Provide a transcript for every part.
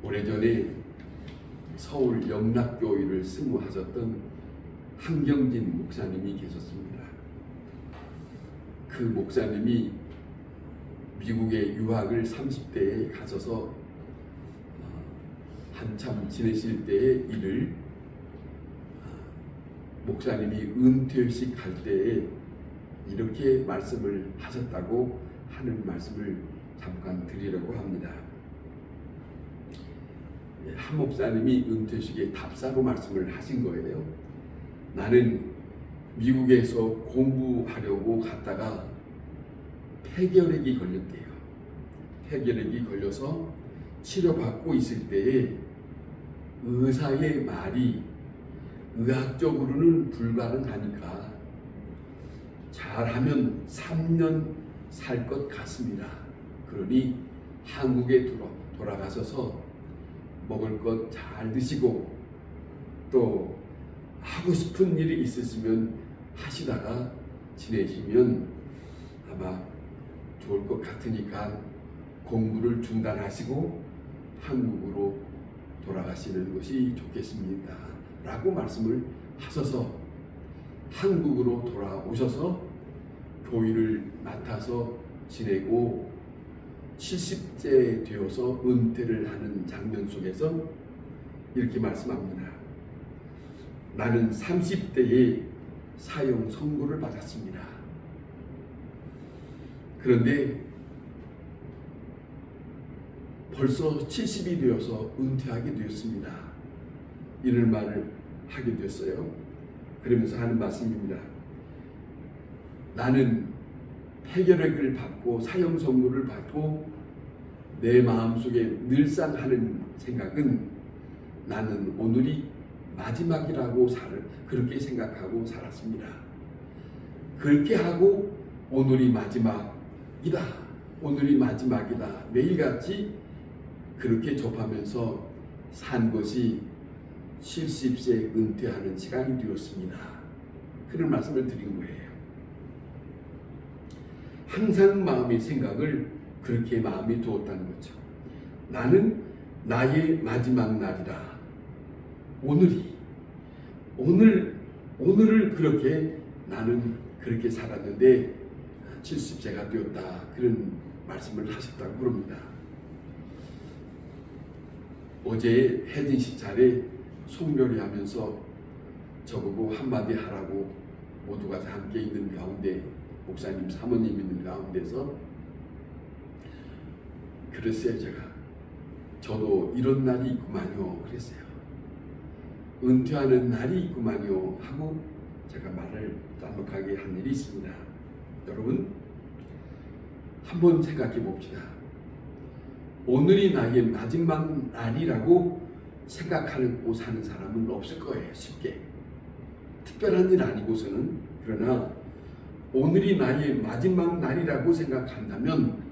오래전에 서울 영락교회를 승무하셨던 한경진 목사님이 계셨습니다. 그 목사님이 미국에 유학을 30대에 가셔서 한참 지내실 때의 일을 목사님이 은퇴식 할 때에 이렇게 말씀을 하셨다고 하는 말씀을 잠깐 드리려고 합니다. 한 목사님이 은퇴식에 답사로 말씀을 하신 거예요. 나는 미국에서 공부하려고 갔다가 폐결핵이 걸렸대요. 폐결핵이 걸려서 치료받고 있을 때에 의사의 말이 의학적으로는 불가능하니까 잘하면 3년 살 것 같습니다. 그러니 한국에 돌아가셔서 먹을 것 잘 드시고 또 하고 싶은 일이 있으시면 하시다가 지내시면 아마 좋을 것 같으니까 공부를 중단하시고 한국으로 돌아가시는 것이 좋겠습니다. 라고 말씀을 하셔서 한국으로 돌아오셔서 교회를 맡아서 지내고 70세 되어서 은퇴를 하는 장면 속에서 이렇게 말씀합니다. 나는 30대에 사형 선고를 받았습니다. 그런데 벌써 70이 되어서 은퇴하게 되었습니다. 이런 말을 하게 됐어요. 그러면서 하는 말씀입니다. 나는 폐결핵을 받고 사형 선고를 받고 내 마음속에 늘상 하는 생각은 나는 오늘이 마지막이라고 그렇게 생각하고 살았습니다. 그렇게 하고 오늘이 마지막이다. 오늘이 마지막이다. 매일같이 그렇게 접하면서 산 것이 70세 은퇴하는 시간이 되었습니다. 그런 말씀을 드린 거예요. 항상 마음의 생각을 그렇게 마음에 두었다는 거죠. 나는 나의 마지막 날이다. 오늘을 그렇게 나는 그렇게 살았는데 70세가 되었다. 그런 말씀을 하셨다고 그럽니다. 어제 혜진씨 차례 송별회 하면서 저보고 한마디 하라고 모두가 함께 있는 가운데 목사님 사모님 있는 가운데서 그랬어요. 저도 이런 날이 있구만요 그랬어요. 은퇴하는 날이 있구만요 하고 제가 말을 짤막하게 한 일이 있습니다. 여러분 한번 생각해 봅시다. 오늘이 나의 마지막 날이라고 생각하고 사는 사람은 없을 거예요. 쉽게 특별한 일 아니고서는. 그러나 오늘이 나의 마지막 날이라고 생각한다면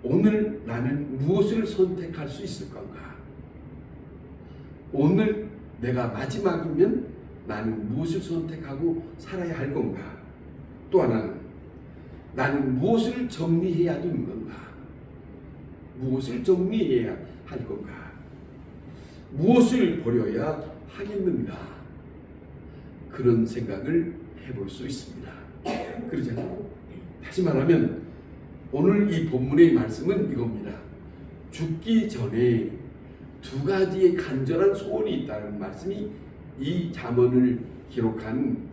오늘 나는 무엇을 선택할 수 있을 건가? 오늘 내가 마지막이면 나는 무엇을 선택하고 살아야 할 건가? 또 하나는 나는 무엇을 정리해야 되는 건가? 무엇을 정리해야 할 건가? 무엇을 버려야 하겠는가? 그런 생각을 해볼 수 있습니다. 그러잖아요. 다시 말하면 오늘 이 본문의 말씀은 이겁니다. 죽기 전에 두 가지의 간절한 소원이 있다는 말씀이 이 잠언을 기록한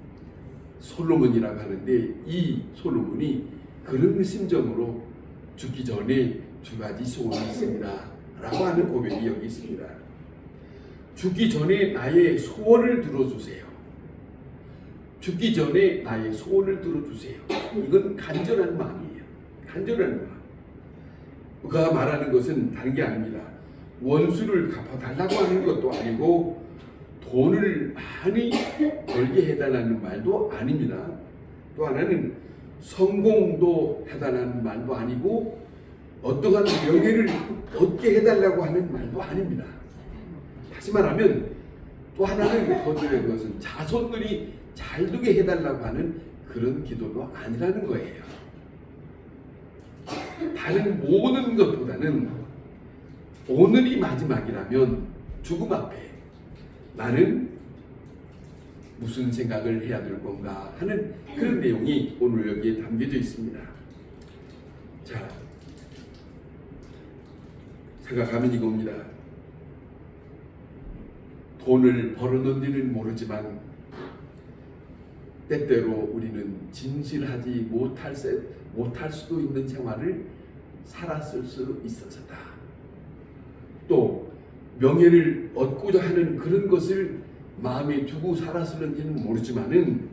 솔로몬이라고 하는데 이 솔로몬이 그런 심정으로 죽기 전에 두 가지 소원이 있습니다 라고 하는 고백이 여기 있습니다. 죽기 전에 나의 소원을 들어주세요. 죽기 전에 나의 소원을 들어주세요. 이건 간절한 마음이에요. 간절한 마음. 그가 말하는 것은 다른 게 아닙니다. 원수를 갚아달라고 하는 것도 아니고 돈을 많이 벌게 해달라는 말도 아닙니다. 또 하나는 성공도 해달라는 말도 아니고 어떠한 명예를 얻게 해달라고 하는 말도 아닙니다. 다시 말하면 또 하나는 더 중요한 것은 자손들이 잘 되게 해달라고 하는 그런 기도도 아니라는 거예요. 다른 모든 것보다는 오늘이 마지막이라면 죽음 앞에 나는 무슨 생각을 해야 될 건가 하는 그런 내용이 오늘 여기에 담겨져 있습니다. 자, 생각하면 이겁니다. 돈을 벌었는지는 모르지만 때때로 우리는 진실하지 못할 수도 있는 생활을 살았을 수 있었다. 또 명예를 얻고자 하는 그런 것을 마음에 두고 살았을는지는 모르지만은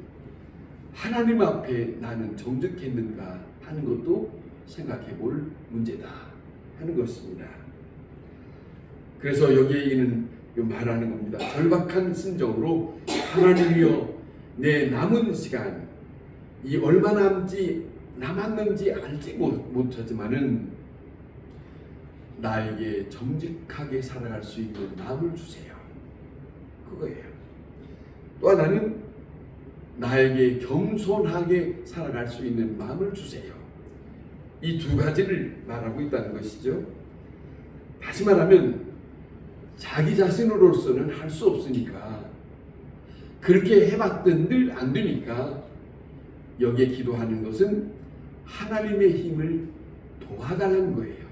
하나님 앞에 나는 정직했는가 하는 것도 생각해 볼 문제다 하는 것입니다. 그래서 여기에 있는 말하는 겁니다. 절박한 심정으로 하나님이여 내 남은 시간 이 얼마 남았는지 알지 못하지만은 나에게 정직하게 살아갈 수 있는 마음을 주세요. 그거예요. 또 하나는 나에게 겸손하게 살아갈 수 있는 마음을 주세요. 이 두 가지를 말하고 있다는 것이죠. 다시 말하면 자기 자신으로서는 할 수 없으니까 그렇게 해봤던 늘 안 되니까 여기에 기도하는 것은 하나님의 힘을 도와달라는 거예요.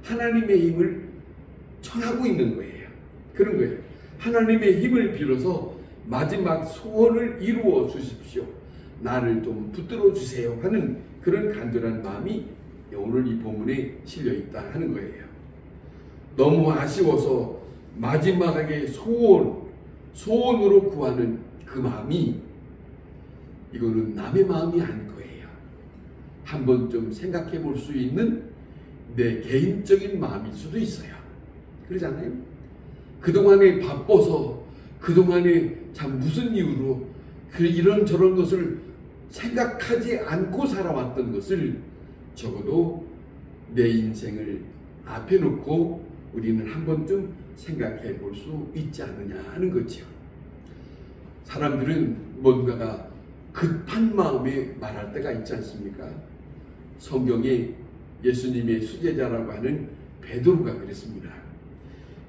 하나님의 힘을 청하고 있는 거예요. 그런 거예요. 하나님의 힘을 빌어서 마지막 소원을 이루어 주십시오. 나를 좀 붙들어 주세요 하는 그런 간절한 마음이 오늘 이 본문에 실려 있다 하는 거예요. 너무 아쉬워서 마지막에 소원으로 구하는 그 마음이 이거는 남의 마음이 아닌 거예요. 한번 좀 생각해 볼 수 있는 내 개인적인 마음일 수도 있어요. 그러잖아요. 그동안에 바빠서 그동안에 참 무슨 이유로 이런저런 것을 생각하지 않고 살아왔던 것을 적어도 내 인생을 앞에 놓고 우리는 한 번쯤 생각해 볼 수 있지 않느냐 하는 거죠. 사람들은 뭔가가 급한 마음에 말할 때가 있지 않습니까? 성경에 예수님의 수제자라고 하는 베드로가 그랬습니다.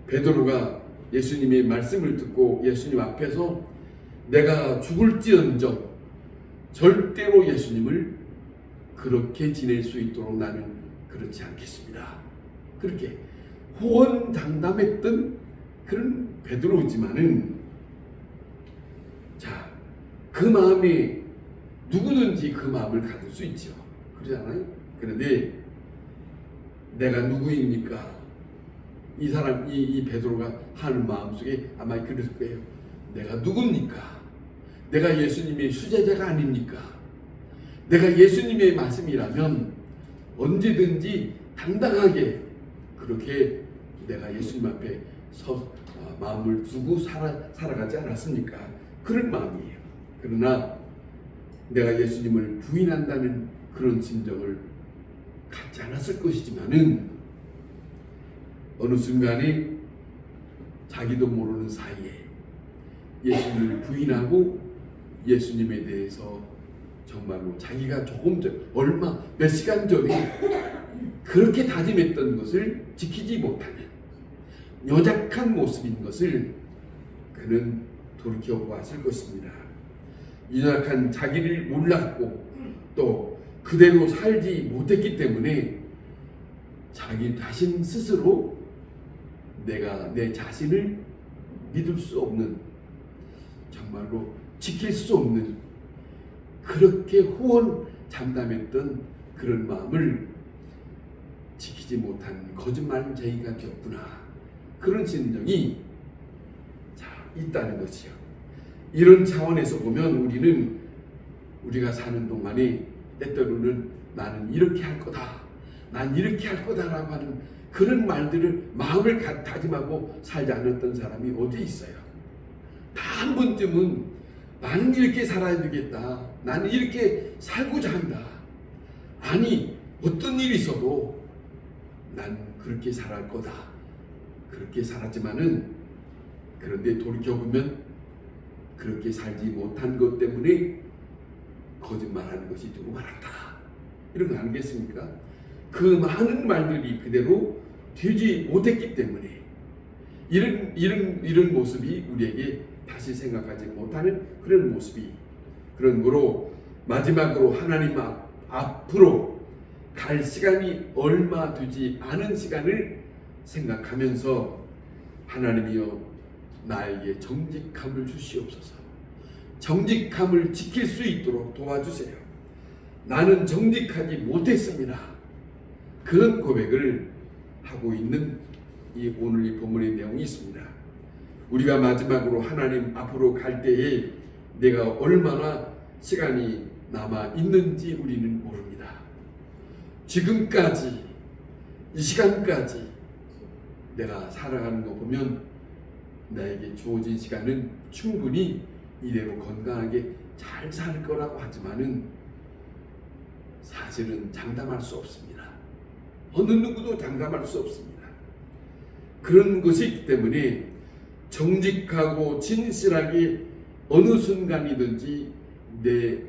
베드로가 예수님의 말씀을 듣고 예수님 앞에서 내가 죽을지언정 절대로 예수님을 그렇게 지낼 수 있도록 나는 그렇지 않겠습니다. 그렇게 호언장담했던 그런 베드로지만은 자, 그 마음에 누구든지 그 마음을 가질 수 있죠. 그러잖아요. 그런데 내가 누구입니까? 이 사람, 이 베드로가 하는 마음속에 아마 그럴 거예요. 내가 누굽니까? 내가 예수님의 수제자가 아닙니까? 내가 예수님의 말씀이라면 언제든지 당당하게 그렇게 내가 예수님 앞에 마음을 두고 살아가지 않았습니까? 그런 마음이에요. 그러나 내가 예수님을 부인한다는 그런 심정을 갖지 않았을 것이지만은 어느 순간에 자기도 모르는 사이에 예수님을 부인하고 예수님에 대해서 정말로 자기가 조금 전 몇 시간 전에 그렇게 다짐했던 것을 지키지 못하는 연약한 모습인 것을 그는 돌이켜보았을 것입니다. 연약한 자기를 몰랐고 또 그대로 살지 못했기 때문에 자기 자신 스스로 내가 내 자신을 믿을 수 없는 정말로 지킬 수 없는 그렇게 호언장담했던 그런 마음을 지키지 못한 거짓말쟁이가 되었구나. 그런 심정이 있다는 것이요. 이런 차원에서 보면 우리가 사는 동안에 때때로는 나는 이렇게 할 거다. 난 이렇게 할 거다라고 하는 그런 말들을 마음을 다짐하고 살지 않았던 사람이 어디 있어요. 다 한 번쯤은 나는 이렇게 살아야 되겠다. 나는 이렇게 살고자 한다. 아니 어떤 일이 있어도 난 그렇게 살아갈 거다. 그렇게 살았지만은 그런데 돌이켜보면 그렇게 살지 못한 것 때문에 거짓말하는 것이 되고 말았다. 이런 거 아니겠습니까? 그 많은 말들이 그대로 되지 못했기 때문에 이런 모습이 우리에게 다시 생각하지 못하는 그런 모습이, 그런 거로 마지막으로 하나님 앞으로 갈 시간이 얼마 되지 않은 시간을 생각하면서 하나님이여 나에게 정직함을 주시옵소서. 정직함을 지킬 수 있도록 도와주세요. 나는 정직하지 못했습니다. 그런 고백을 하고 있는 오늘 이 본문의 내용이 있습니다. 우리가 마지막으로 하나님 앞으로 갈 때에 내가 얼마나 시간이 남아 있는지 우리는 모릅니다. 지금까지 이 시간까지 내가 살아가는 거 보면 나에게 주어진 시간은 충분히 이대로 건강하게 잘 살 거라고 하지만은 사실은 장담할 수 없습니다. 어느 누구도 장담할 수 없습니다. 그런 것이 있기 때문에 정직하고 진실하게 어느 순간이든지 내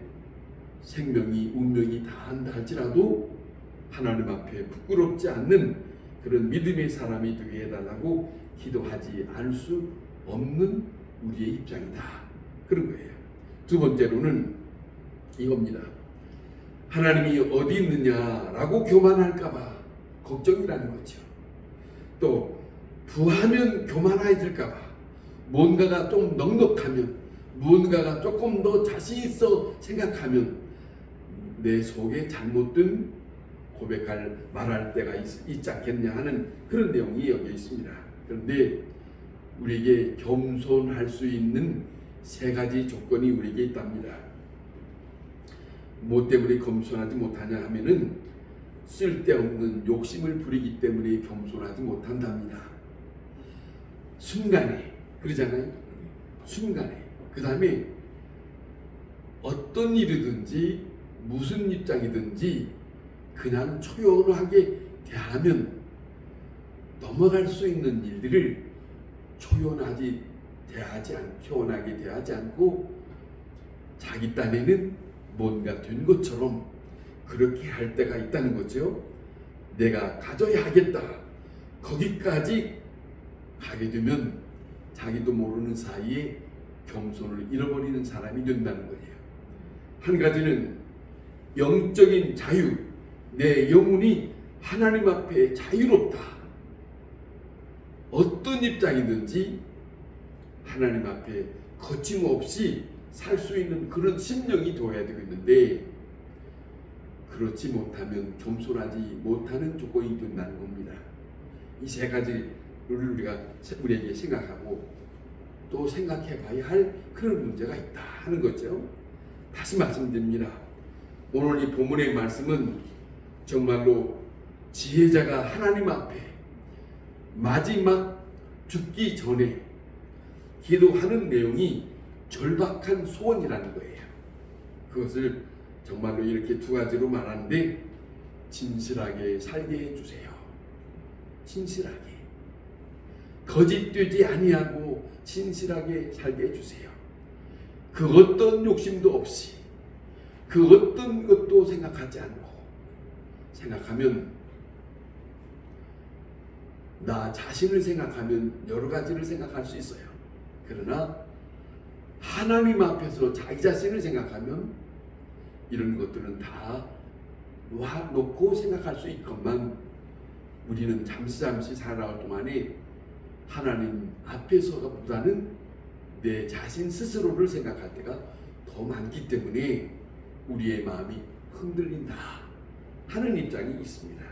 생명이 운명이 다한다 할지라도 하나님 앞에 부끄럽지 않는 그런 믿음의 사람이 되게 해달라고 기도하지 않을 수 없는 우리의 입장이다. 그런 거예요. 두 번째로는 이겁니다. 하나님이 어디 있느냐라고 교만할까봐 걱정이라는 거죠. 또 부하면 교만해질까봐, 뭔가가 좀 넉넉하면, 무언가가 조금 더 자신 있어 생각하면 내 속에 잘못된 말할 때가 있지 않겠냐 하는 그런 내용이 여기 있습니다. 그런데 우리에게 겸손할 수 있는 세 가지 조건이 우리에게 있답니다. 뭐 때문에 겸손하지 못하냐 하면은 쓸데없는 욕심을 부리기 때문에 겸손하지 못한답니다. 순간에, 그러잖아요. 순간에. 그 다음에 어떤 일이든지 무슨 입장이든지 그냥 초연하게 대하면 넘어갈 수 있는 일들을 초연하게 대하지 않고 자기 딴에는 뭔가 된 것처럼 그렇게 할 때가 있다는 거죠. 내가 가져야 하겠다. 거기까지 가게 되면 자기도 모르는 사이에 겸손을 잃어버리는 사람이 된다는 거예요. 한 가지는 영적인 자유, 내 영혼이 하나님 앞에 자유롭다. 어떤 입장이든지 하나님 앞에 거침없이 살 수 있는 그런 심령이 되어야 되겠는데, 그렇지 못하면 겸손하지 못하는 조건이 된다는 겁니다. 이 세 가지를 우리에게 생각하고 또 생각해 봐야 할 그런 문제가 있다 하는 거죠. 다시 말씀드립니다. 오늘 이 본문의 말씀은 정말로 지혜자가 하나님 앞에 마지막 죽기 전에 기도하는 내용이 절박한 소원이라는 거예요. 그것을 정말로 이렇게 두 가지로 말하는데, 진실하게 살게 해주세요. 진실하게, 거짓되지 아니하고 진실하게 살게 해주세요. 그 어떤 욕심도 없이, 그 어떤 것도 생각하지 않고, 생각하면 나 자신을 생각하면 여러 가지를 생각할 수 있어요. 그러나 하나님 앞에서 자기 자신을 생각하면 이런 것들은 다 놓고 생각할 수 있건만, 우리는 잠시 살아갈 동안에 하나님 앞에서보다는 내 자신 스스로를 생각할 때가 더 많기 때문에 우리의 마음이 흔들린다 하는 입장이 있습니다.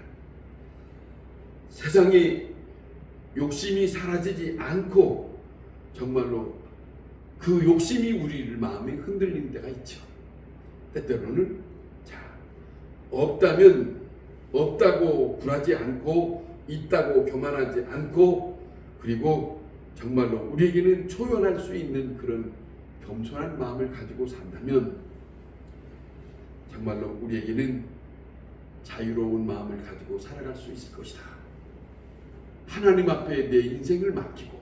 세상에 욕심이 사라지지 않고 정말로 그 욕심이 우리를 마음에 흔들리는 때가 있죠. 때때로는 없다면 없다고 굴하지 않고, 있다고 교만하지 않고, 그리고 정말로 우리에게는 초연할 수 있는 그런 겸손한 마음을 가지고 산다면 정말로 우리에게는 자유로운 마음을 가지고 살아갈 수 있을 것이다. 하나님 앞에 내 인생을 맡기고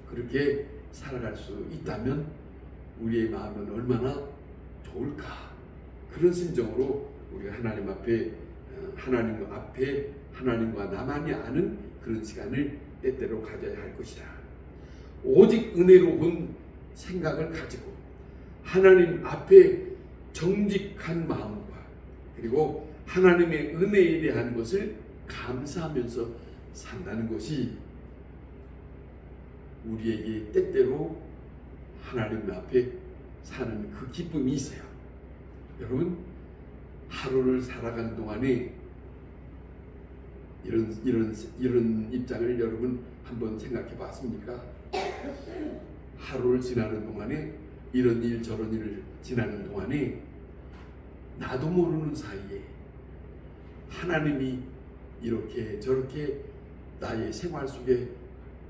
그렇게 살아갈 수 있다면 우리의 마음은 얼마나 좋을까. 그런 심정으로 우리가 하나님 앞에 하나님과 나만이 아는 그런 시간을 때때로 가져야 할 것이다. 오직 은혜로운 생각을 가지고 하나님 앞에 정직한 마음과 그리고 하나님의 은혜에 대한 것을 감사하면서 산다는 것이 우리에게 때때로 하나님 앞에 사는 그 기쁨이 있어요. 여러분, 하루를 살아가는 동안에 이런 입장을 여러분 한번 생각해 봤습니까? 하루를 지나는 동안에 이런 일 저런 일을 지나는 동안에 나도 모르는 사이에 하나님이 이렇게 저렇게 나의 생활 속에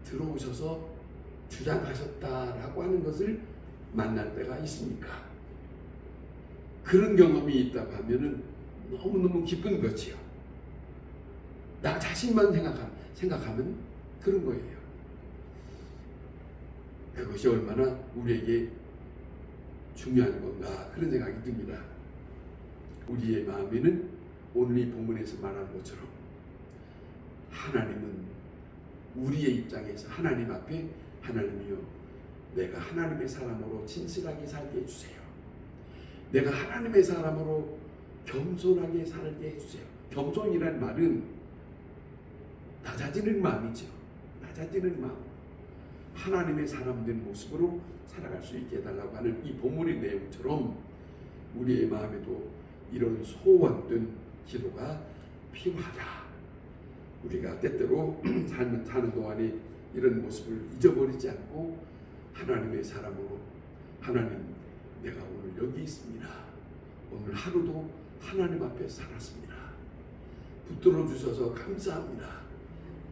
들어오셔서 주장하셨다라고 하는 것을 만날 때가 있습니까? 그런 경험이 있다고 하면은 너무너무 기쁜 거지요. 나 자신만 생각하면 그런 거예요. 그것이 얼마나 우리에게 중요한 건가 그런 생각이 듭니다. 우리의 마음에는 오늘 이 본문에서 말한 것처럼 하나님은 우리의 입장에서 하나님 앞에 하나님이요, 내가 하나님의 사람으로 진실하게 살게 해주세요. 내가 하나님의 사람으로 겸손하게 살게 해주세요. 겸손이라는 말은 낮아지는 마음이죠. 낮아지는 마음. 하나님의 사람 된 모습으로 살아갈 수 있게 해달라고 하는 이 본문의 내용처럼 우리의 마음에도 이런 소원된 기도가 필요하다. 우리가 때때로 사는 동안에 이런 모습을 잊어버리지 않고 하나님의 사람으로 하나님, 내가 오늘 여기 있습니다. 오늘 하루도 하나님 앞에 살았습니다. 붙들어 주셔서 감사합니다.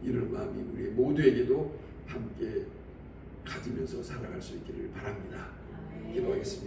이런 마음이 우리 모두에게도 함께 가지면서 살아갈 수 있기를 바랍니다. 기도하겠습니다.